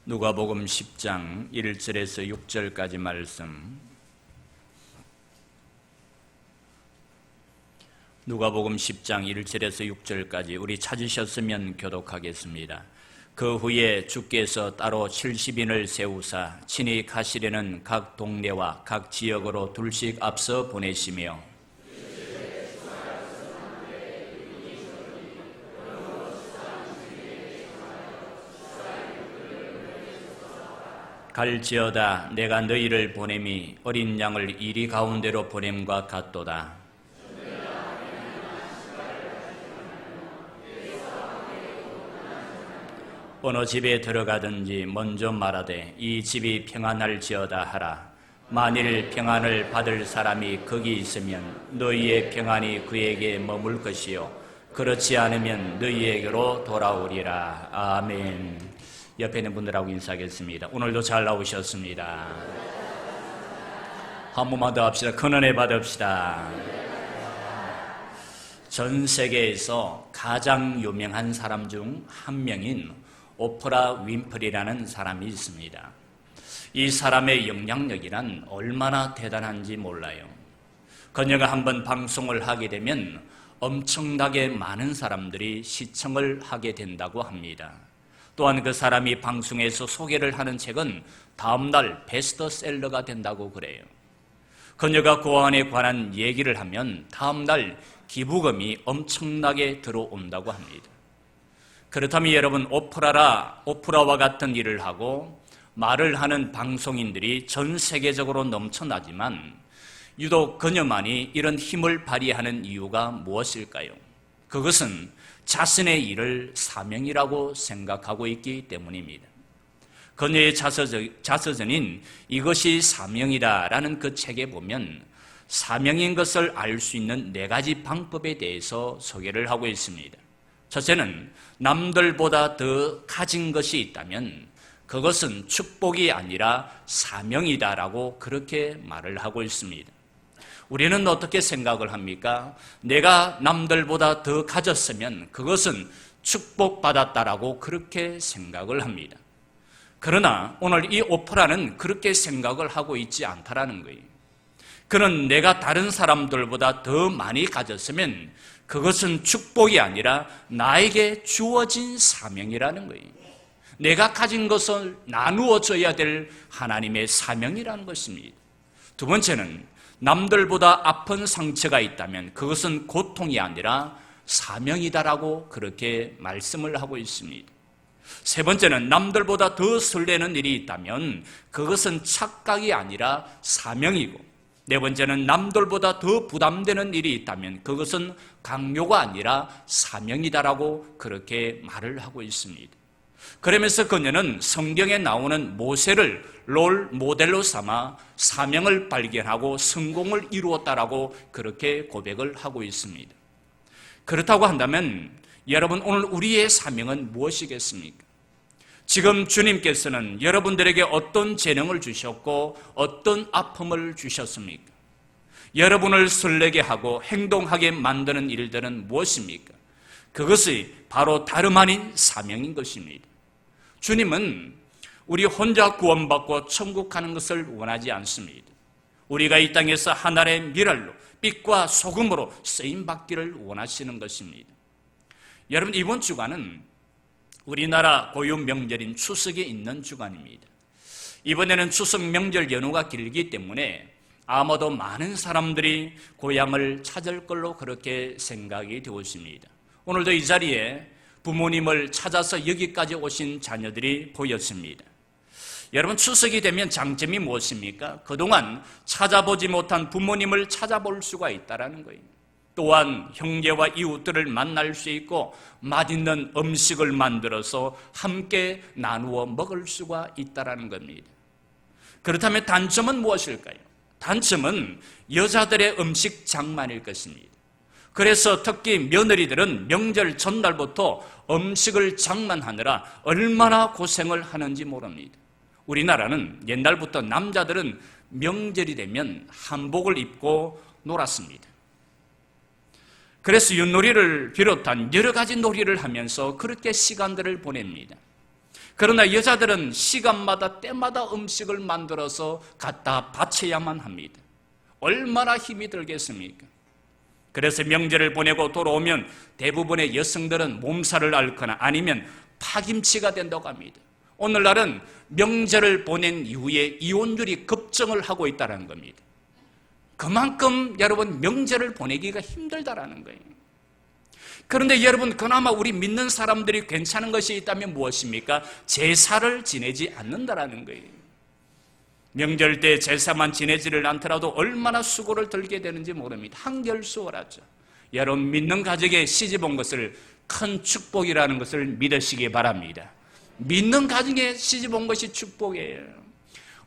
누가복음 10장 1절에서 6절까지 말씀. 누가복음 10장 1절에서 6절까지 우리 찾으셨으면 교독하겠습니다. 그 후에 주께서 따로 70인을 세우사 친히 가시려는 각 동네와 각 지역으로 둘씩 앞서 보내시며 갈지어다 내가 너희를 보냄이 어린 양을 이리 가운데로 보냄과 같도다. 어느 집에 들어가든지 먼저 말하되 이 집이 평안할지어다 하라. 만일 평안을 받을 사람이 거기 있으면 너희의 평안이 그에게 머물 것이요 그렇지 않으면 너희에게로 돌아오리라. 아멘. 옆에 있는 분들하고 인사하겠습니다. 오늘도 잘 나오셨습니다. 한 번만 더 합시다. 큰 은혜 받읍시다. 전 세계에서 가장 유명한 사람 중 한 명인 오프라 윈프리라는 사람이 있습니다. 이 사람의 영향력이란 얼마나 대단한지 몰라요. 그녀가 한번 방송을 하게 되면 엄청나게 많은 사람들이 시청을 하게 된다고 합니다. 또한 그 사람이 방송에서 소개를 하는 책은 다음날 베스트셀러가 된다고 그래요. 그녀가 고안에 관한 얘기를 하면 다음날 기부금이 엄청나게 들어온다고 합니다. 그렇다면 여러분, 오프라와 같은 일을 하고 말을 하는 방송인들이 전 세계적으로 넘쳐나지만 유독 그녀만이 이런 힘을 발휘하는 이유가 무엇일까요? 그것은 자신의 일을 사명이라고 생각하고 있기 때문입니다. 그녀의 자서전인 이것이 사명이다라는 그 책에 보면 사명인 것을 알 수 있는 4가지 방법에 대해서 소개를 하고 있습니다. 첫째는 남들보다 더 가진 것이 있다면 그것은 축복이 아니라 사명이다라고 그렇게 말을 하고 있습니다. 우리는 어떻게 생각을 합니까? 내가 남들보다 더 가졌으면 그것은 축복받았다라고 그렇게 생각을 합니다. 그러나 오늘 이 오프라는 그렇게 생각을 하고 있지 않다라는 거예요. 그는 내가 다른 사람들보다 더 많이 가졌으면 그것은 축복이 아니라 나에게 주어진 사명이라는 거예요. 내가 가진 것을 나누어 줘야 될 하나님의 사명이라는 것입니다. 두 번째는 남들보다 아픈 상처가 있다면 그것은 고통이 아니라 사명이다라고 그렇게 말씀을 하고 있습니다. 세 번째는 남들보다 더 설레는 일이 있다면 그것은 착각이 아니라 사명이고, 네 번째는 남들보다 더 부담되는 일이 있다면 그것은 강요가 아니라 사명이다라고 그렇게 말을 하고 있습니다. 그러면서 그녀는 성경에 나오는 모세를 롤 모델로 삼아 사명을 발견하고 성공을 이루었다라고 그렇게 고백을 하고 있습니다. 그렇다고 한다면 여러분, 오늘 우리의 사명은 무엇이겠습니까? 지금 주님께서는 여러분들에게 어떤 재능을 주셨고 어떤 아픔을 주셨습니까? 여러분을 설레게 하고 행동하게 만드는 일들은 무엇입니까? 그것이 바로 다름 아닌 사명인 것입니다. 주님은 우리 혼자 구원받고 천국 가는 것을 원하지 않습니다. 우리가 이 땅에서 하나의 미랄로 빛과 소금으로 쓰임받기를 원하시는 것입니다. 여러분, 이번 주간은 우리나라 고유 명절인 추석이 있는 주간입니다. 이번에는 추석 명절 연휴가 길기 때문에 아마도 많은 사람들이 고향을 찾을 걸로 그렇게 생각이 되었습니다. 오늘도 이 자리에 부모님을 찾아서 여기까지 오신 자녀들이 보였습니다. 여러분, 추석이 되면 장점이 무엇입니까? 그동안 찾아보지 못한 부모님을 찾아볼 수가 있다는 거예요. 또한 형제와 이웃들을 만날 수 있고 맛있는 음식을 만들어서 함께 나누어 먹을 수가 있다는 겁니다. 그렇다면 단점은 무엇일까요? 단점은 여자들의 음식장만일 것입니다. 그래서 특히 며느리들은 명절 전날부터 음식을 장만하느라 얼마나 고생을 하는지 모릅니다. 우리나라는 옛날부터 남자들은 명절이 되면 한복을 입고 놀았습니다. 그래서 윷놀이를 비롯한 여러 가지 놀이를 하면서 그렇게 시간들을 보냅니다. 그러나 여자들은 시간마다 때마다 음식을 만들어서 갖다 바쳐야만 합니다. 얼마나 힘이 들겠습니까? 그래서 명절을 보내고 돌아오면 대부분의 여성들은 몸살을 앓거나 아니면 파김치가 된다고 합니다. 오늘날은 명절을 보낸 이후에 이혼율이 급증을 하고 있다는 겁니다. 그만큼 여러분 명절을 보내기가 힘들다라는 거예요. 그런데 여러분, 그나마 우리 믿는 사람들이 괜찮은 것이 있다면 무엇입니까? 제사를 지내지 않는다라는 거예요. 명절 때 제사만 지내지를 않더라도 얼마나 수고를 들게 되는지 모릅니다. 한결 수월하죠. 여러분, 믿는 가정에 시집 온 것을 큰 축복이라는 것을 믿으시기 바랍니다. 믿는 가정에 시집 온 것이 축복이에요.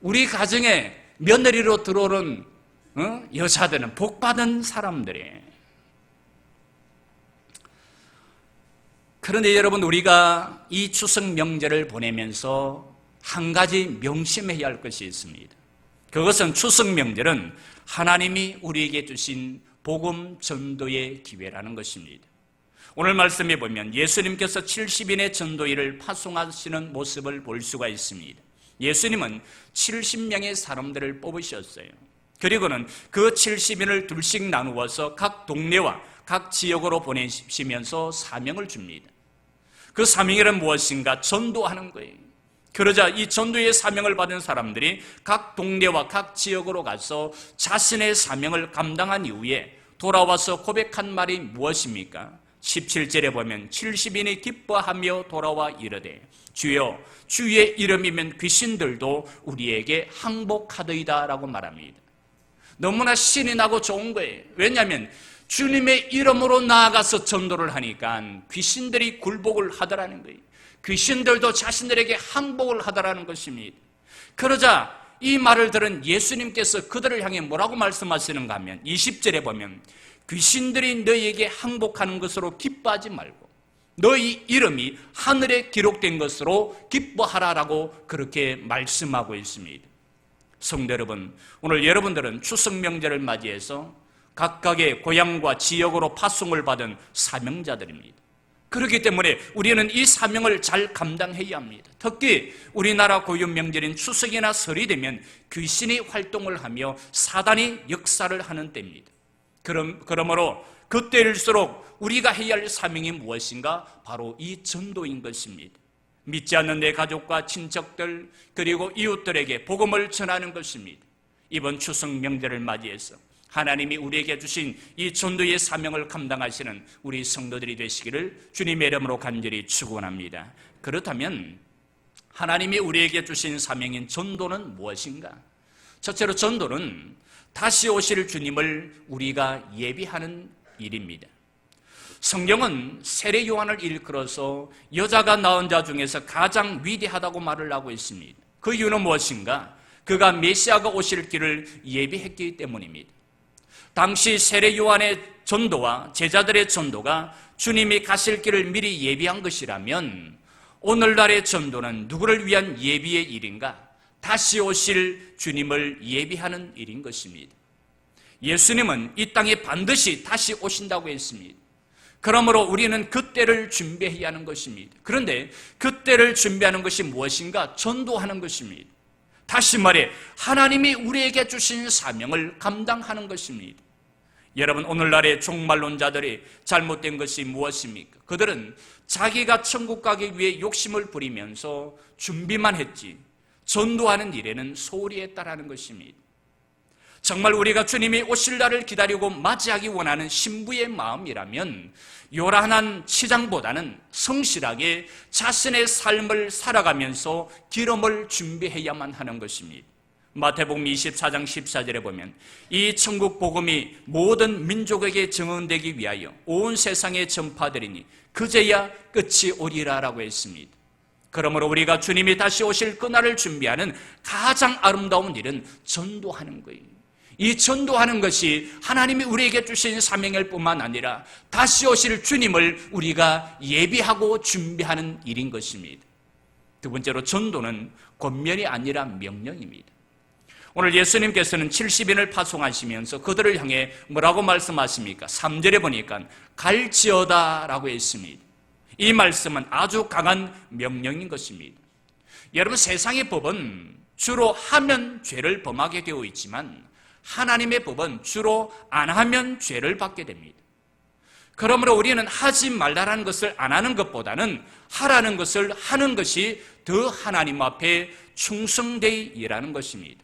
우리 가정에 며느리로 들어오는 여자들은 복받은 사람들이에요. 그런데 여러분, 우리가 이 추석 명절을 보내면서 한 가지 명심해야 할 것이 있습니다. 그것은 추석 명절은 하나님이 우리에게 주신 복음 전도의 기회라는 것입니다. 오늘 말씀에 보면 예수님께서 70인의 전도일을 파송하시는 모습을 볼 수가 있습니다. 예수님은 70명의 사람들을 뽑으셨어요. 그리고는 그 70인을 둘씩 나누어서 각 동네와 각 지역으로 보내시면서 사명을 줍니다. 그 사명이란 무엇인가? 전도하는 거예요. 그러자 이 전도의 사명을 받은 사람들이 각 동네와 각 지역으로 가서 자신의 사명을 감당한 이후에 돌아와서 고백한 말이 무엇입니까? 17절에 보면 70인이 기뻐하며 돌아와 이르되 주여, 주의 이름이면 귀신들도 우리에게 항복하더이다 라고 말합니다. 너무나 신이 나고 좋은 거예요. 왜냐하면 주님의 이름으로 나아가서 전도를 하니까 귀신들이 굴복을 하더라는 거예요. 귀신들도 자신들에게 항복을 하더라는 것입니다. 그러자 이 말을 들은 예수님께서 그들을 향해 뭐라고 말씀하시는가 하면 20절에 보면 귀신들이 너희에게 항복하는 것으로 기뻐하지 말고 너희 이름이 하늘에 기록된 것으로 기뻐하라라고 그렇게 말씀하고 있습니다. 성도 여러분, 오늘 여러분들은 추석 명절을 맞이해서 각각의 고향과 지역으로 파송을 받은 사명자들입니다. 그렇기 때문에 우리는 이 사명을 잘 감당해야 합니다. 특히 우리나라 고유 명절인 추석이나 설이 되면 귀신이 활동을 하며 사단이 역사를 하는 때입니다. 그러므로 그때일수록 우리가 해야 할 사명이 무엇인가? 바로 이 전도인 것입니다. 믿지 않는 내 가족과 친척들 그리고 이웃들에게 복음을 전하는 것입니다. 이번 추석 명절을 맞이해서 하나님이 우리에게 주신 이 전도의 사명을 감당하시는 우리 성도들이 되시기를 주님의 이름으로 간절히 축원합니다. 그렇다면 하나님이 우리에게 주신 사명인 전도는 무엇인가? 첫째로 전도는 다시 오실 주님을 우리가 예비하는 일입니다. 성경은 세례 요한을 일컬어서 여자가 낳은 자 중에서 가장 위대하다고 말을 하고 있습니다. 그 이유는 무엇인가? 그가 메시아가 오실 길을 예비했기 때문입니다. 당시 세례 요한의 전도와 제자들의 전도가 주님이 가실 길을 미리 예비한 것이라면 오늘날의 전도는 누구를 위한 예비의 일인가? 다시 오실 주님을 예비하는 일인 것입니다. 예수님은 이 땅에 반드시 다시 오신다고 했습니다. 그러므로 우리는 그때를 준비해야 하는 것입니다. 그런데 그때를 준비하는 것이 무엇인가? 전도하는 것입니다. 다시 말해 하나님이 우리에게 주신 사명을 감당하는 것입니다. 여러분, 오늘날의 종말론자들이 잘못된 것이 무엇입니까? 그들은 자기가 천국 가기 위해 욕심을 부리면서 준비만 했지 전도하는 일에는 소홀히 했다라는 것입니다. 정말 우리가 주님이 오실 날을 기다리고 맞이하기 원하는 신부의 마음이라면 요란한 치장보다는 성실하게 자신의 삶을 살아가면서 기름을 준비해야만 하는 것입니다. 마태복음 24장 14절에 보면 이 천국 복음이 모든 민족에게 증언되기 위하여 온 세상에 전파되리니 그제야 끝이 오리라 라고 했습니다. 그러므로 우리가 주님이 다시 오실 그날을 준비하는 가장 아름다운 일은 전도하는 거예요. 이 전도하는 것이 하나님이 우리에게 주신 사명일 뿐만 아니라 다시 오실 주님을 우리가 예비하고 준비하는 일인 것입니다. 두 번째로 전도는 권면이 아니라 명령입니다. 오늘 예수님께서는 70인을 파송하시면서 그들을 향해 뭐라고 말씀하십니까? 3절에 보니까 갈지어다 라고 했습니다. 이 말씀은 아주 강한 명령인 것입니다. 여러분, 세상의 법은 주로 하면 죄를 범하게 되어 있지만 하나님의 법은 주로 안 하면 죄를 받게 됩니다. 그러므로 우리는 하지 말라는 것을 안 하는 것보다는 하라는 것을 하는 것이 더 하나님 앞에 충성되이 일하는 것입니다.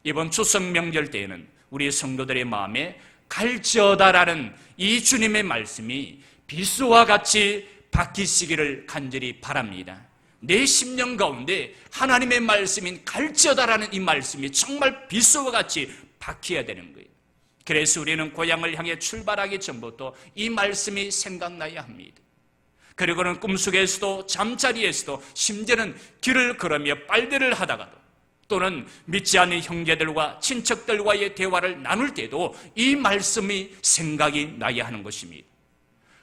이번 추석 명절 때에는 우리 성도들의 마음에 갈지어다라는 이 주님의 말씀이 비수와 같이 박히시기를 간절히 바랍니다. 내 심령 가운데 하나님의 말씀인 갈지어다라는 이 말씀이 정말 비수와 같이 박혀야 되는 거예요. 그래서 우리는 고향을 향해 출발하기 전부터 이 말씀이 생각나야 합니다. 그리고는 꿈속에서도 잠자리에서도 심지어는 길을 걸으며 빨대를 하다가도 또는 믿지 않는 형제들과 친척들과의 대화를 나눌 때도 이 말씀이 생각이 나야 하는 것입니다.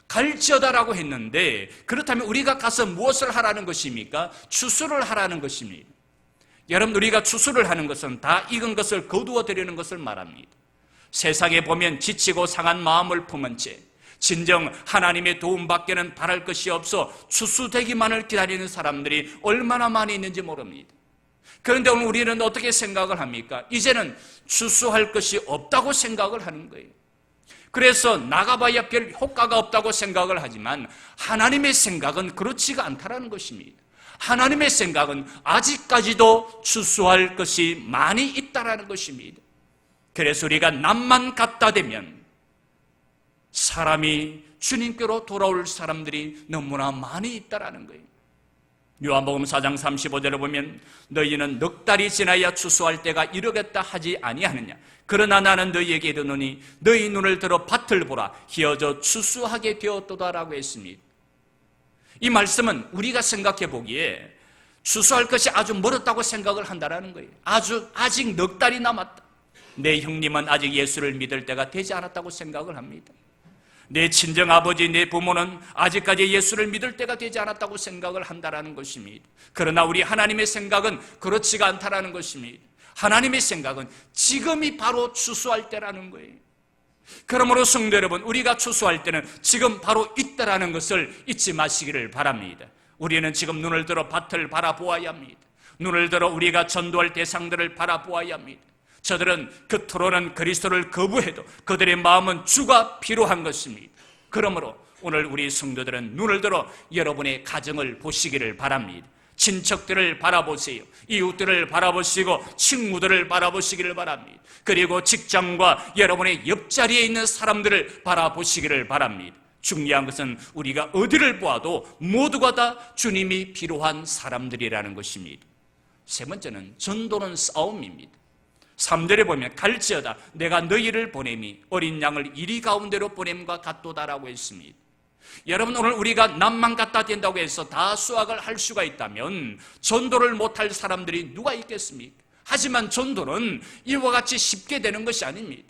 갈지어다라고 했는데 그렇다면 우리가 가서 무엇을 하라는 것입니까? 추수를 하라는 것입니다. 여러분, 우리가 추수를 하는 것은 다 익은 것을 거두어 드리는 것을 말합니다. 세상에 보면 지치고 상한 마음을 품은 채 진정 하나님의 도움밖에는 바랄 것이 없어 추수되기만을 기다리는 사람들이 얼마나 많이 있는지 모릅니다. 그런데 오늘 우리는 어떻게 생각을 합니까? 이제는 추수할 것이 없다고 생각을 하는 거예요. 그래서 나가봐야 별 효과가 없다고 생각을 하지만 하나님의 생각은 그렇지가 않다는 것입니다. 하나님의 생각은 아직까지도 추수할 것이 많이 있다는 것입니다. 그래서 우리가 남만 갖다 대면 사람이 주님께로 돌아올 사람들이 너무나 많이 있다는 거예요. 요한복음 4장 35절을 보면 너희는 넉 달이 지나야 추수할 때가 이르겠다 하지 아니하느냐. 그러나 나는 너희에게 이르노니 너희 눈을 들어 밭을 보라 희어져 추수하게 되었도다라고 했습니다. 이 말씀은 우리가 생각해 보기에 추수할 것이 아주 멀었다고 생각을 한다는 거예요. 아직 넉 달이 남았다. 내 형님은 아직 예수를 믿을 때가 되지 않았다고 생각을 합니다. 내 친정아버지, 내 부모는 아직까지 예수를 믿을 때가 되지 않았다고 생각을 한다는 것입니다. 그러나 우리 하나님의 생각은 그렇지가 않다는 것입니다. 하나님의 생각은 지금이 바로 추수할 때라는 거예요. 그러므로 성도 여러분, 우리가 추수할 때는 지금 바로 있다라는 것을 잊지 마시기를 바랍니다. 우리는 지금 눈을 들어 밭을 바라보아야 합니다. 눈을 들어 우리가 전도할 대상들을 바라보아야 합니다. 저들은 겉으로는 그리스도를 거부해도 그들의 마음은 주가 필요한 것입니다. 그러므로 오늘 우리 성도들은 눈을 들어 여러분의 가정을 보시기를 바랍니다. 친척들을 바라보세요. 이웃들을 바라보시고 친구들을 바라보시기를 바랍니다. 그리고 직장과 여러분의 옆자리에 있는 사람들을 바라보시기를 바랍니다. 중요한 것은 우리가 어디를 보아도 모두가 다 주님이 필요한 사람들이라는 것입니다. 세 번째는 전도는 싸움입니다. 3절에 보면 갈지어다 내가 너희를 보냄이 어린 양을 이리 가운데로 보냄과 같도다라고 했습니다. 여러분, 오늘 우리가 남만 갖다 댄다고 해서 다 수확을 할 수가 있다면 전도를 못할 사람들이 누가 있겠습니까? 하지만 전도는 이와 같이 쉽게 되는 것이 아닙니다.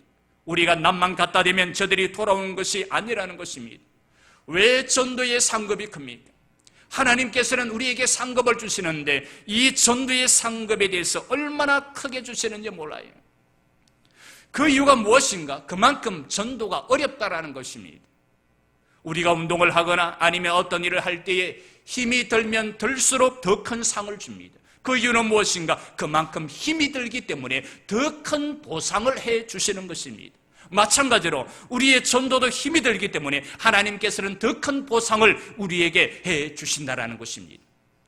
우리가 남만 갖다 대면 저들이 돌아오는 것이 아니라는 것입니다. 왜 전도의 상급이 큽니까? 하나님께서는 우리에게 상급을 주시는데 이 전도의 상급에 대해서 얼마나 크게 주시는지 몰라요. 그 이유가 무엇인가? 그만큼 전도가 어렵다라는 것입니다. 우리가 운동을 하거나 아니면 어떤 일을 할 때에 힘이 들면 들수록 더 큰 상을 줍니다. 그 이유는 무엇인가? 그만큼 힘이 들기 때문에 더 큰 보상을 해 주시는 것입니다. 마찬가지로 우리의 전도도 힘이 들기 때문에 하나님께서는 더 큰 보상을 우리에게 해 주신다라는 것입니다.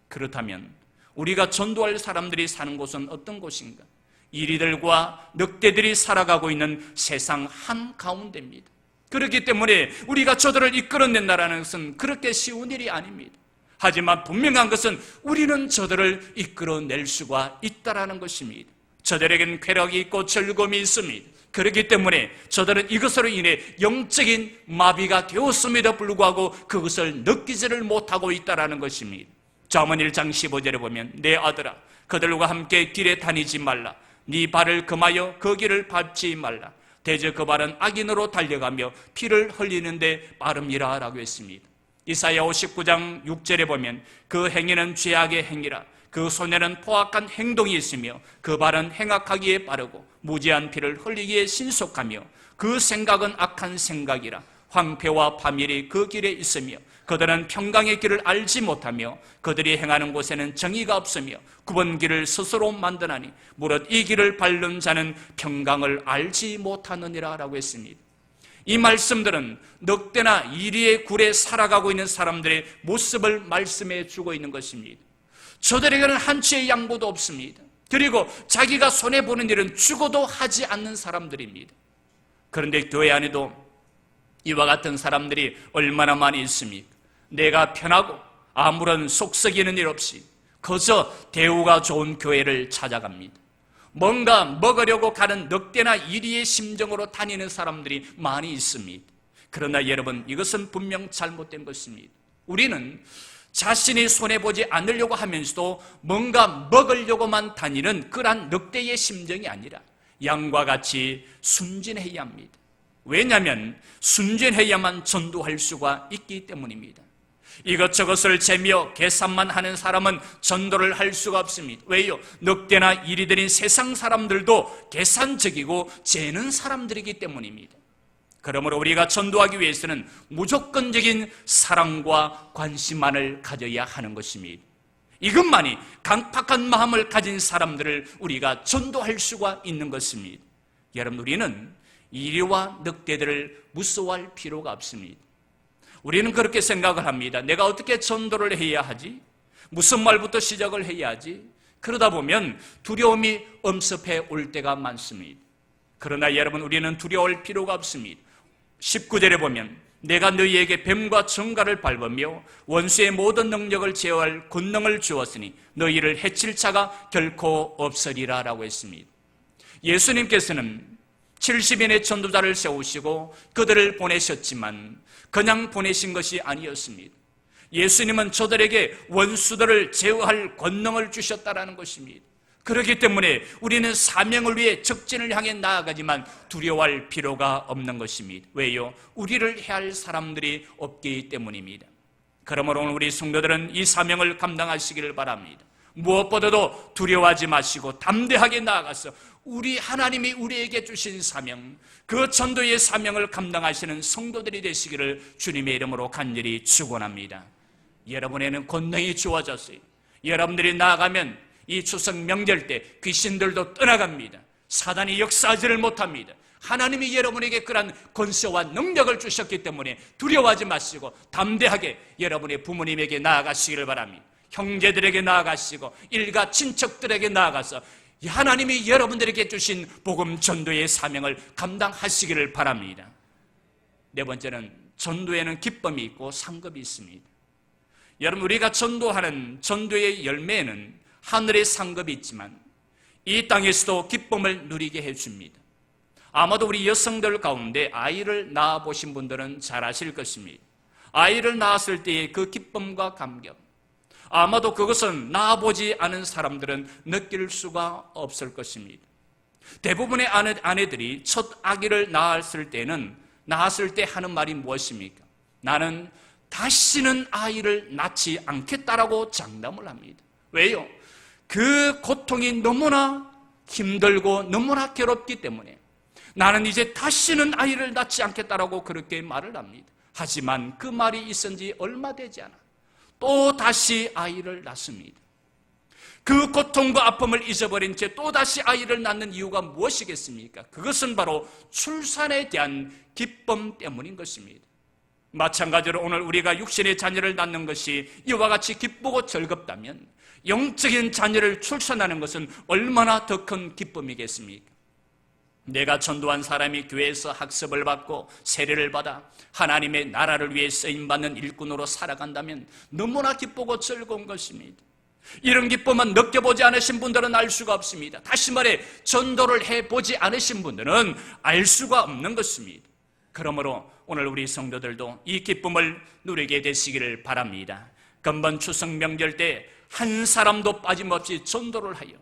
그렇다면 우리가 전도할 사람들이 사는 곳은 어떤 곳인가? 이리들과 늑대들이 살아가고 있는 세상 한가운데입니다. 그렇기 때문에 우리가 저들을 이끌어낸다는 것은 그렇게 쉬운 일이 아닙니다. 하지만 분명한 것은 우리는 저들을 이끌어낼 수가 있다는 것입니다. 저들에게는 쾌락이 있고 즐거움이 있습니다. 그렇기 때문에 저들은 이것으로 인해 영적인 마비가 되었음에도 불구하고 그것을 느끼지를 못하고 있다는 것입니다. 잠언 1장 15절에 보면 내 아들아 그들과 함께 길에 다니지 말라. 네 발을 금하여 그 길을 밟지 말라. 대저 그 발은 악인으로 달려가며 피를 흘리는데 빠름이라 라고 했습니다. 이사야 59장 6절에 보면 그 행위는 죄악의 행위라. 그 손에는 포악한 행동이 있으며 그 발은 행악하기에 빠르고 무지한 피를 흘리기에 신속하며 그 생각은 악한 생각이라. 황폐와 파멸이 그 길에 있으며 그들은 평강의 길을 알지 못하며 그들이 행하는 곳에는 정의가 없으며 굽은 길을 스스로 만드나니 무릇 이 길을 밟는 자는 평강을 알지 못하느니라 라고 했습니다. 이 말씀들은 넉대나 이리의 굴에 살아가고 있는 사람들의 모습을 말씀해 주고 있는 것입니다. 저들에게는 한 치의 양보도 없습니다. 그리고 자기가 손해보는 일은 죽어도 하지 않는 사람들입니다. 그런데 교회 안에도 이와 같은 사람들이 얼마나 많이 있습니까? 내가 편하고 아무런 속썩이는 일 없이 그저 대우가 좋은 교회를 찾아갑니다. 뭔가 먹으려고 가는 넉대나 이리의 심정으로 다니는 사람들이 많이 있습니다. 그러나 여러분, 이것은 분명 잘못된 것입니다. 우리는 자신이 손해보지 않으려고 하면서도 뭔가 먹으려고만 다니는 그러한 넉대의 심정이 아니라 양과 같이 순진해야 합니다. 왜냐하면 순진해야만 전도할 수가 있기 때문입니다. 이것저것을 재며 계산만 하는 사람은 전도를 할 수가 없습니다. 왜요? 넉대나 이리들인 세상 사람들도 계산적이고 재는 사람들이기 때문입니다. 그러므로 우리가 전도하기 위해서는 무조건적인 사랑과 관심만을 가져야 하는 것입니다. 이것만이 강팍한 마음을 가진 사람들을 우리가 전도할 수가 있는 것입니다. 여러분, 우리는 이리와 넉대들을 무서워할 필요가 없습니다. 우리는 그렇게 생각을 합니다. 내가 어떻게 전도를 해야 하지? 무슨 말부터 시작을 해야 하지? 그러다 보면 두려움이 엄습해 올 때가 많습니다. 그러나 여러분, 우리는 두려워할 필요가 없습니다. 19절에 보면 내가 너희에게 뱀과 정갈을 밟으며 원수의 모든 능력을 제어할 권능을 주었으니 너희를 해칠 자가 결코 없으리라 라고 했습니다. 예수님께서는 70인의 전도자를 세우시고 그들을 보내셨지만 그냥 보내신 것이 아니었습니다. 예수님은 저들에게 원수들을 제어할 권능을 주셨다라는 것입니다. 그렇기 때문에 우리는 사명을 위해 적진을 향해 나아가지만 두려워할 필요가 없는 것입니다. 왜요? 우리를 해할 사람들이 없기 때문입니다. 그러므로 오늘 우리 성도들은 이 사명을 감당하시기를 바랍니다. 무엇보다도 두려워하지 마시고 담대하게 나아가서 우리 하나님이 우리에게 주신 사명, 그 전도의 사명을 감당하시는 성도들이 되시기를 주님의 이름으로 간절히 축원합니다. 여러분에는 권능이 주어졌어요. 여러분들이 나아가면 이 추석 명절 때 귀신들도 떠나갑니다. 사단이 역사하지를 못합니다. 하나님이 여러분에게 그런 권세와 능력을 주셨기 때문에 두려워하지 마시고 담대하게 여러분의 부모님에게 나아가시기를 바랍니다. 형제들에게 나아가시고 일가 친척들에게 나아가서 하나님이 여러분들에게 주신 복음 전도의 사명을 감당하시기를 바랍니다. 네 번째는 전도에는 기쁨이 있고 상급이 있습니다. 여러분, 우리가 전도하는 전도의 열매에는 하늘의 상급이 있지만 이 땅에서도 기쁨을 누리게 해줍니다. 아마도 우리 여성들 가운데 아이를 낳아보신 분들은 잘 아실 것입니다. 아이를 낳았을 때의 그 기쁨과 감격, 아마도 그것은 낳아보지 않은 사람들은 느낄 수가 없을 것입니다. 대부분의 아내들이 첫 아기를 낳았을 때 하는 말이 무엇입니까? 나는 다시는 아이를 낳지 않겠다라고 장담을 합니다. 왜요? 그 고통이 너무나 힘들고 너무나 괴롭기 때문에 나는 이제 다시는 아이를 낳지 않겠다라고 그렇게 말을 합니다. 하지만 그 말이 있은 지 얼마 되지 않아 또 다시 아이를 낳습니다. 그 고통과 아픔을 잊어버린 채 또다시 아이를 낳는 이유가 무엇이겠습니까? 그것은 바로 출산에 대한 기쁨 때문인 것입니다. 마찬가지로 오늘 우리가 육신의 자녀를 낳는 것이 이와 같이 기쁘고 즐겁다면 영적인 자녀를 출산하는 것은 얼마나 더 큰 기쁨이겠습니까? 내가 전도한 사람이 교회에서 학습을 받고 세례를 받아 하나님의 나라를 위해 쓰임받는 일꾼으로 살아간다면 너무나 기쁘고 즐거운 것입니다. 이런 기쁨은 느껴보지 않으신 분들은 알 수가 없습니다. 다시 말해 전도를 해보지 않으신 분들은 알 수가 없는 것입니다. 그러므로 오늘 우리 성도들도 이 기쁨을 누리게 되시기를 바랍니다. 금번 추석 명절 때 한 사람도 빠짐없이 전도를 하여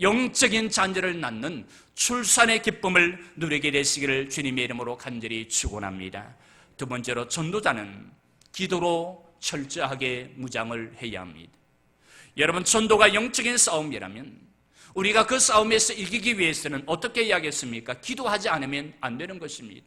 영적인 자녀를 낳는 출산의 기쁨을 누리게 되시기를 주님의 이름으로 간절히 축원합니다. 두 번째로 전도자는 기도로 철저하게 무장을 해야 합니다. 여러분, 전도가 영적인 싸움이라면 우리가 그 싸움에서 이기기 위해서는 어떻게 해야겠습니까? 기도하지 않으면 안 되는 것입니다.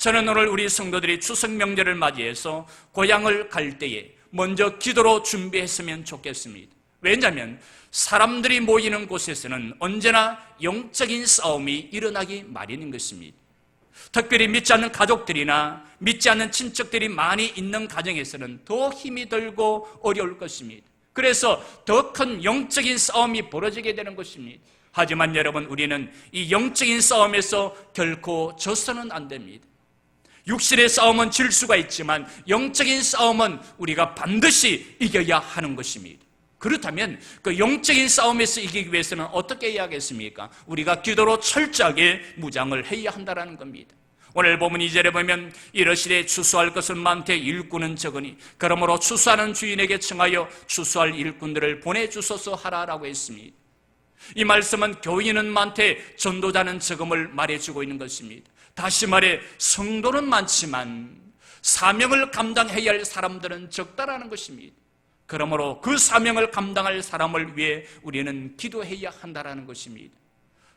저는 오늘 우리 성도들이 추석 명절을 맞이해서 고향을 갈 때에 먼저 기도로 준비했으면 좋겠습니다. 왜냐하면 사람들이 모이는 곳에서는 언제나 영적인 싸움이 일어나기 마련인 것입니다. 특별히 믿지 않는 가족들이나 믿지 않는 친척들이 많이 있는 가정에서는 더 힘이 들고 어려울 것입니다. 그래서 더 큰 영적인 싸움이 벌어지게 되는 것입니다. 하지만 여러분, 우리는 이 영적인 싸움에서 결코 져서는 안 됩니다. 육신의 싸움은 질 수가 있지만 영적인 싸움은 우리가 반드시 이겨야 하는 것입니다. 그렇다면 그 영적인 싸움에서 이기기 위해서는 어떻게 해야 하겠습니까? 우리가 기도로 철저하게 무장을 해야 한다는 겁니다. 오늘 보면 2절에 보면 이르시되 추수할 것은 많되 일꾼은 적으니 그러므로 추수하는 주인에게 청하여 추수할 일꾼들을 보내주소서 하라라고 했습니다. 이 말씀은 교인은 많되 전도자는 적음을 말해주고 있는 것입니다. 다시 말해 성도는 많지만 사명을 감당해야 할 사람들은 적다라는 것입니다. 그러므로 그 사명을 감당할 사람을 위해 우리는 기도해야 한다는 것입니다.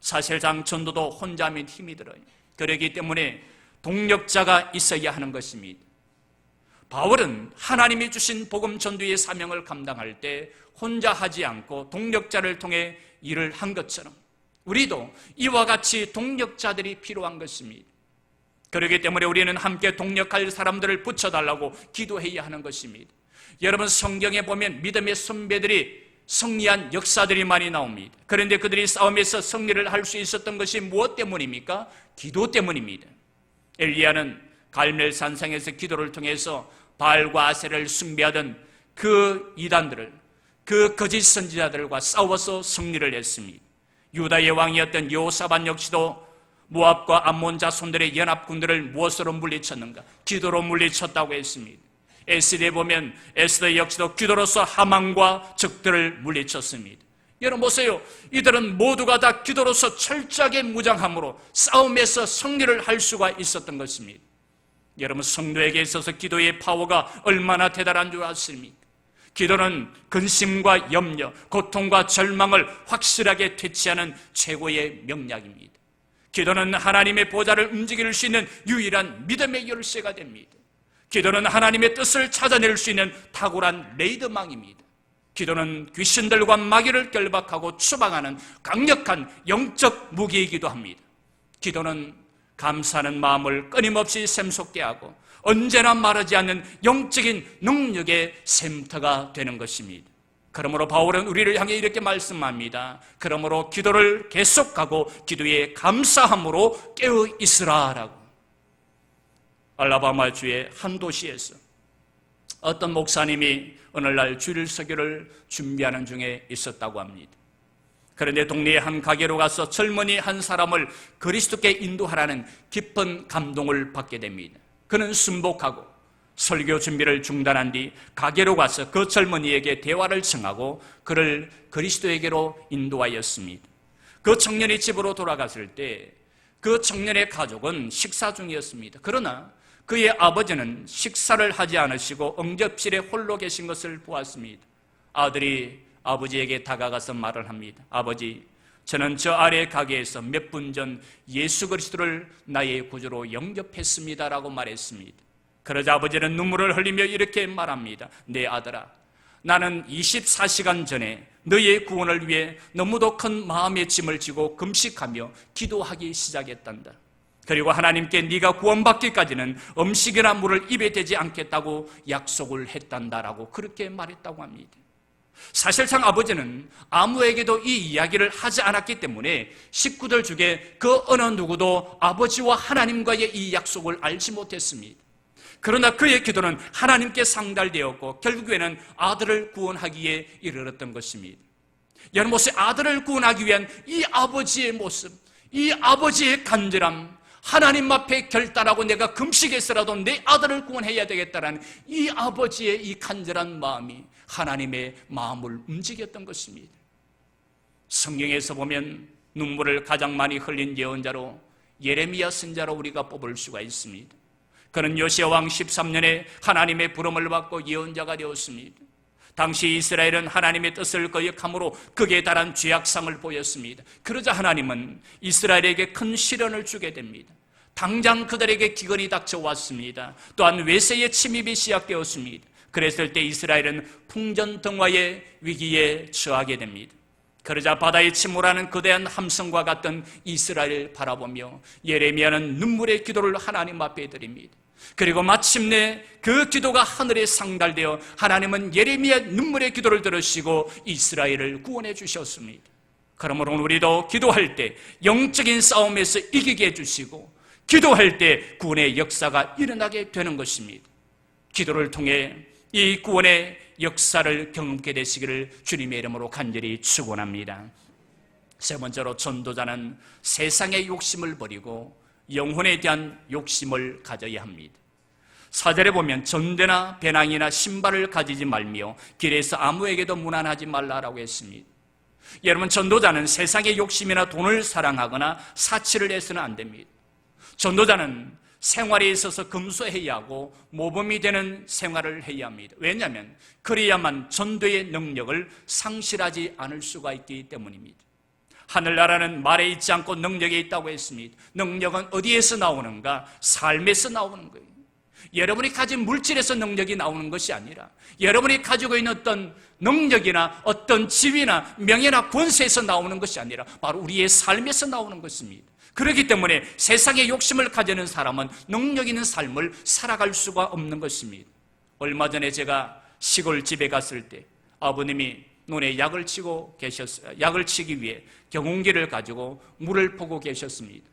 사실상 전도도 혼자 하면 힘이 들어요. 그렇기 때문에 동력자가 있어야 하는 것입니다. 바울은 하나님이 주신 복음 전도의 사명을 감당할 때 혼자 하지 않고 동력자를 통해 일을 한 것처럼 우리도 이와 같이 동력자들이 필요한 것입니다. 그렇기 때문에 우리는 함께 동력할 사람들을 붙여달라고 기도해야 하는 것입니다. 여러분, 성경에 보면 믿음의 선배들이 승리한 역사들이 많이 나옵니다. 그런데 그들이 싸움에서 승리를 할 수 있었던 것이 무엇 때문입니까? 기도 때문입니다. 엘리야는 갈멜산상에서 기도를 통해서 바알과 아세를 숭배하던 그 이단들을, 그 거짓 선지자들과 싸워서 승리를 했습니다. 유다의 왕이었던 여호사밧 역시도 모압과 암몬 자손들의 연합군들을 무엇으로 물리쳤는가? 기도로 물리쳤다고 했습니다. 에스더에 보면 에스더 역시도 기도로서 하만과 적들을 물리쳤습니다. 여러분 보세요. 이들은 모두가 다 기도로서 철저하게 무장함으로 싸움에서 승리를 할 수가 있었던 것입니다. 여러분, 성도에게 있어서 기도의 파워가 얼마나 대단한 줄 아십니까? 기도는 근심과 염려, 고통과 절망을 확실하게 퇴치하는 최고의 명약입니다. 기도는 하나님의 보좌를 움직일 수 있는 유일한 믿음의 열쇠가 됩니다. 기도는 하나님의 뜻을 찾아낼 수 있는 탁월한 레이더망입니다. 기도는 귀신들과 마귀를 결박하고 추방하는 강력한 영적 무기이기도 합니다. 기도는 감사하는 마음을 끊임없이 샘솟게 하고 언제나 마르지 않는 영적인 능력의 샘터가 되는 것입니다. 그러므로 바울은 우리를 향해 이렇게 말씀합니다. 그러므로 기도를 계속하고 기도에 감사함으로 깨어 있으라라고. 알라바마주의 한 도시에서 어떤 목사님이 오늘날 주일 설교를 준비하는 중에 있었다고 합니다. 그런데 동네의 한 가게로 가서 젊은이 한 사람을 그리스도께 인도하라는 깊은 감동을 받게 됩니다. 그는 순복하고 설교 준비를 중단한 뒤 가게로 가서 그 젊은이에게 대화를 청하고 그를 그리스도에게로 인도하였습니다. 그 청년이 집으로 돌아갔을 때 그 청년의 가족은 식사 중이었습니다. 그러나 그의 아버지는 식사를 하지 않으시고 응접실에 홀로 계신 것을 보았습니다. 아들이 아버지에게 다가가서 말을 합니다. 아버지, 저는 저 아래 가게에서 몇 분 전 예수 그리스도를 나의 구주로 영접했습니다라고 말했습니다. 그러자 아버지는 눈물을 흘리며 이렇게 말합니다. 내 아들아, 나는 24시간 전에 너의 구원을 위해 너무도 큰 마음의 짐을 지고 금식하며 기도하기 시작했단다. 그리고 하나님께 네가 구원받기까지는 음식이나 물을 입에 대지 않겠다고 약속을 했단다라고 그렇게 말했다고 합니다. 사실상 아버지는 아무에게도 이 이야기를 하지 않았기 때문에 식구들 중에 그 어느 누구도 아버지와 하나님과의 이 약속을 알지 못했습니다. 그러나 그의 기도는 하나님께 상달되었고 결국에는 아들을 구원하기에 이르렀던 것입니다. 여러분 보세요. 아들을 구원하기 위한 이 아버지의 모습, 이 아버지의 간절함, 하나님 앞에 결단하고 내가 금식해서라도 내 아들을 구원해야 되겠다라는 이 아버지의 이 간절한 마음이 하나님의 마음을 움직였던 것입니다. 성경에서 보면 눈물을 가장 많이 흘린 예언자로 예레미야 선지자로 우리가 뽑을 수가 있습니다. 그는 요시야 왕 13년에 하나님의 부름을 받고 예언자가 되었습니다. 당시 이스라엘은 하나님의 뜻을 거역함으로 극에 달한 죄악상을 보였습니다. 그러자 하나님은 이스라엘에게 큰 시련을 주게 됩니다. 당장 그들에게 기근이 닥쳐왔습니다. 또한 외세의 침입이 시작되었습니다. 그랬을 때 이스라엘은 풍전등화의 위기에 처하게 됩니다. 그러자 바다에 침몰하는 거대한 함성과 같던 이스라엘을 바라보며 예레미야는 눈물의 기도를 하나님 앞에 드립니다. 그리고 마침내 그 기도가 하늘에 상달되어 하나님은 예레미야의 눈물의 기도를 들으시고 이스라엘을 구원해 주셨습니다. 그러므로 우리도 기도할 때 영적인 싸움에서 이기게 해주시고 기도할 때 구원의 역사가 일어나게 되는 것입니다. 기도를 통해 이 구원의 역사를 경험하게 되시기를 주님의 이름으로 간절히 축원합니다. 세 번째로 전도자는 세상의 욕심을 버리고 영혼에 대한 욕심을 가져야 합니다. 4절에 보면 전대나 배낭이나 신발을 가지지 말며 길에서 아무에게도 무난하지 말라라고 했습니다. 여러분, 전도자는 세상의 욕심이나 돈을 사랑하거나 사치를 해서는 안 됩니다. 전도자는 생활에 있어서 금수해야 하고 모범이 되는 생활을 해야 합니다. 왜냐하면 그래야만 전도의 능력을 상실하지 않을 수가 있기 때문입니다. 하늘나라는 말에 있지 않고 능력에 있다고 했습니다. 능력은 어디에서 나오는가? 삶에서 나오는 거예요. 여러분이 가진 물질에서 능력이 나오는 것이 아니라 여러분이 가지고 있는 어떤 능력이나 어떤 지위나 명예나 권세에서 나오는 것이 아니라 바로 우리의 삶에서 나오는 것입니다. 그렇기 때문에 세상에 욕심을 가지는 사람은 능력 있는 삶을 살아갈 수가 없는 것입니다. 얼마 전에 제가 시골 집에 갔을 때 아버님이 눈에 약을 치고 계셨어요. 약을 치기 위해 경운기를 가지고 물을 퍼고 계셨습니다.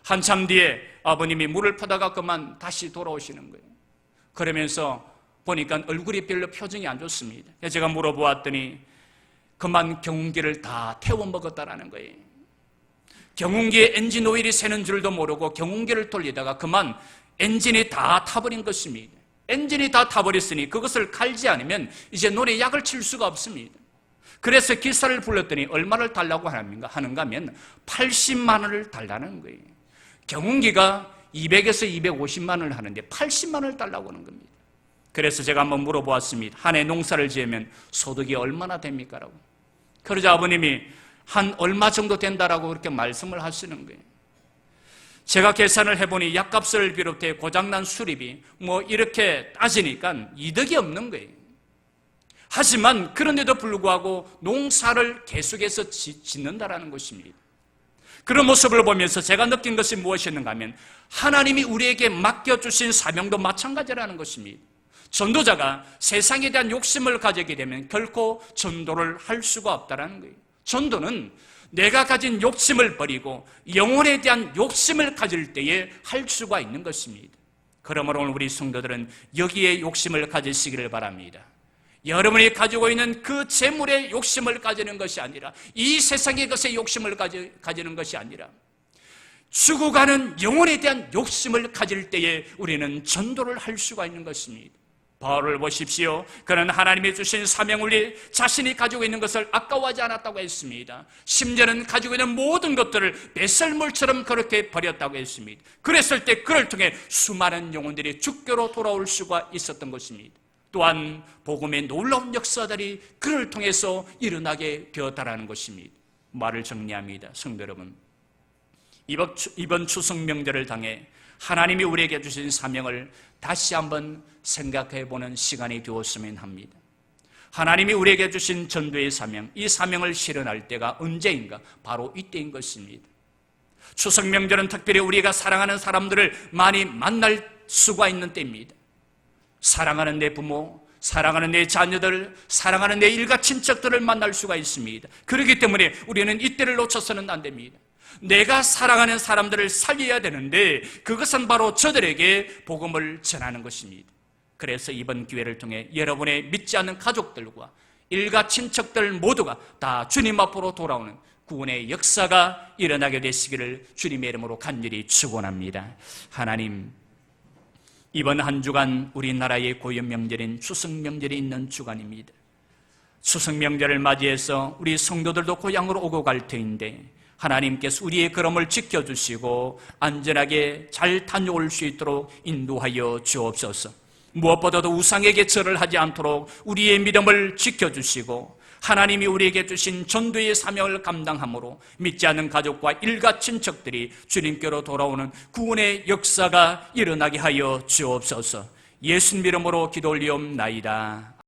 한참 뒤에 아버님이 물을 퍼다가 그만 다시 돌아오시는 거예요. 그러면서 보니까 얼굴이 별로 표정이 안 좋습니다. 제가 물어보았더니 그만 경운기를 다 태워 먹었다라는 거예요. 경운기에 엔진 오일이 새는 줄도 모르고 경운기를 돌리다가 그만 엔진이 다 타버린 것입니다. 엔진이 다 타버렸으니 그것을 갈지 않으면 이제 눈에 약을 칠 수가 없습니다. 그래서 기사를 불렀더니 얼마를 달라고 하는가 하면 80만 원을 달라는 거예요. 경운기가 200에서 250만 원을 하는데 80만 원을 달라고 하는 겁니다. 그래서 제가 한번 물어보았습니다. 한 해 농사를 지으면 소득이 얼마나 됩니까? 라고. 그러자 아버님이 한 얼마 정도 된다라고 그렇게 말씀을 하시는 거예요. 제가 계산을 해보니 약값을 비롯해 고장난 수리비 이렇게 따지니까 이득이 없는 거예요. 하지만 그런데도 불구하고 농사를 계속해서 짓는다라는 것입니다. 그런 모습을 보면서 제가 느낀 것이 무엇이었는가 하면 하나님이 우리에게 맡겨주신 사명도 마찬가지라는 것입니다. 전도자가 세상에 대한 욕심을 가지게 되면 결코 전도를 할 수가 없다는 거예요. 전도는 내가 가진 욕심을 버리고 영혼에 대한 욕심을 가질 때에 할 수가 있는 것입니다. 그러므로 오늘 우리 성도들은 여기에 욕심을 가지시기를 바랍니다. 여러분이 가지고 있는 그 재물의 욕심을 가지는 것이 아니라 이 세상의 것에 욕심을 가지는 것이 아니라 죽어가는 영혼에 대한 욕심을 가질 때에 우리는 전도를 할 수가 있는 것입니다. 바울을 보십시오. 그는 하나님이 주신 사명을 자신이 가지고 있는 것을 아까워하지 않았다고 했습니다. 심지어는 가지고 있는 모든 것들을 배설물처럼 그렇게 버렸다고 했습니다. 그랬을 때 그를 통해 수많은 영혼들이 주께로 돌아올 수가 있었던 것입니다. 또한 복음의 놀라운 역사들이 그를 통해서 일어나게 되었다라는 것입니다. 말을 정리합니다. 성도 여러분, 이번 추석 명절을 당해 하나님이 우리에게 주신 사명을 다시 한번 생각해보는 시간이 되었으면 합니다. 하나님이 우리에게 주신 전도의 사명, 이 사명을 실현할 때가 언제인가? 바로 이때인 것입니다. 추석 명절은 특별히 우리가 사랑하는 사람들을 많이 만날 수가 있는 때입니다. 사랑하는 내 부모, 사랑하는 내 자녀들, 사랑하는 내 일가 친척들을 만날 수가 있습니다. 그렇기 때문에 우리는 이때를 놓쳐서는 안 됩니다. 내가 사랑하는 사람들을 살려야 되는데 그것은 바로 저들에게 복음을 전하는 것입니다. 그래서 이번 기회를 통해 여러분의 믿지 않는 가족들과 일가 친척들 모두가 다 주님 앞으로 돌아오는 구원의 역사가 일어나게 되시기를 주님의 이름으로 간절히 축원합니다. 하나님, 이번 한 주간 우리나라의 고유 명절인 추석 명절이 있는 주간입니다. 추석 명절을 맞이해서 우리 성도들도 고향으로 오고 갈 터인데 하나님께서 우리의 걸음을 지켜주시고 안전하게 잘 다녀올 수 있도록 인도하여 주옵소서. 무엇보다도 우상에게 절을 하지 않도록 우리의 믿음을 지켜주시고 하나님이 우리에게 주신 전도의 사명을 감당함으로 믿지 않는 가족과 일가 친척들이 주님께로 돌아오는 구원의 역사가 일어나게 하여 주옵소서. 예수님 이름으로 기도 올리옵나이다.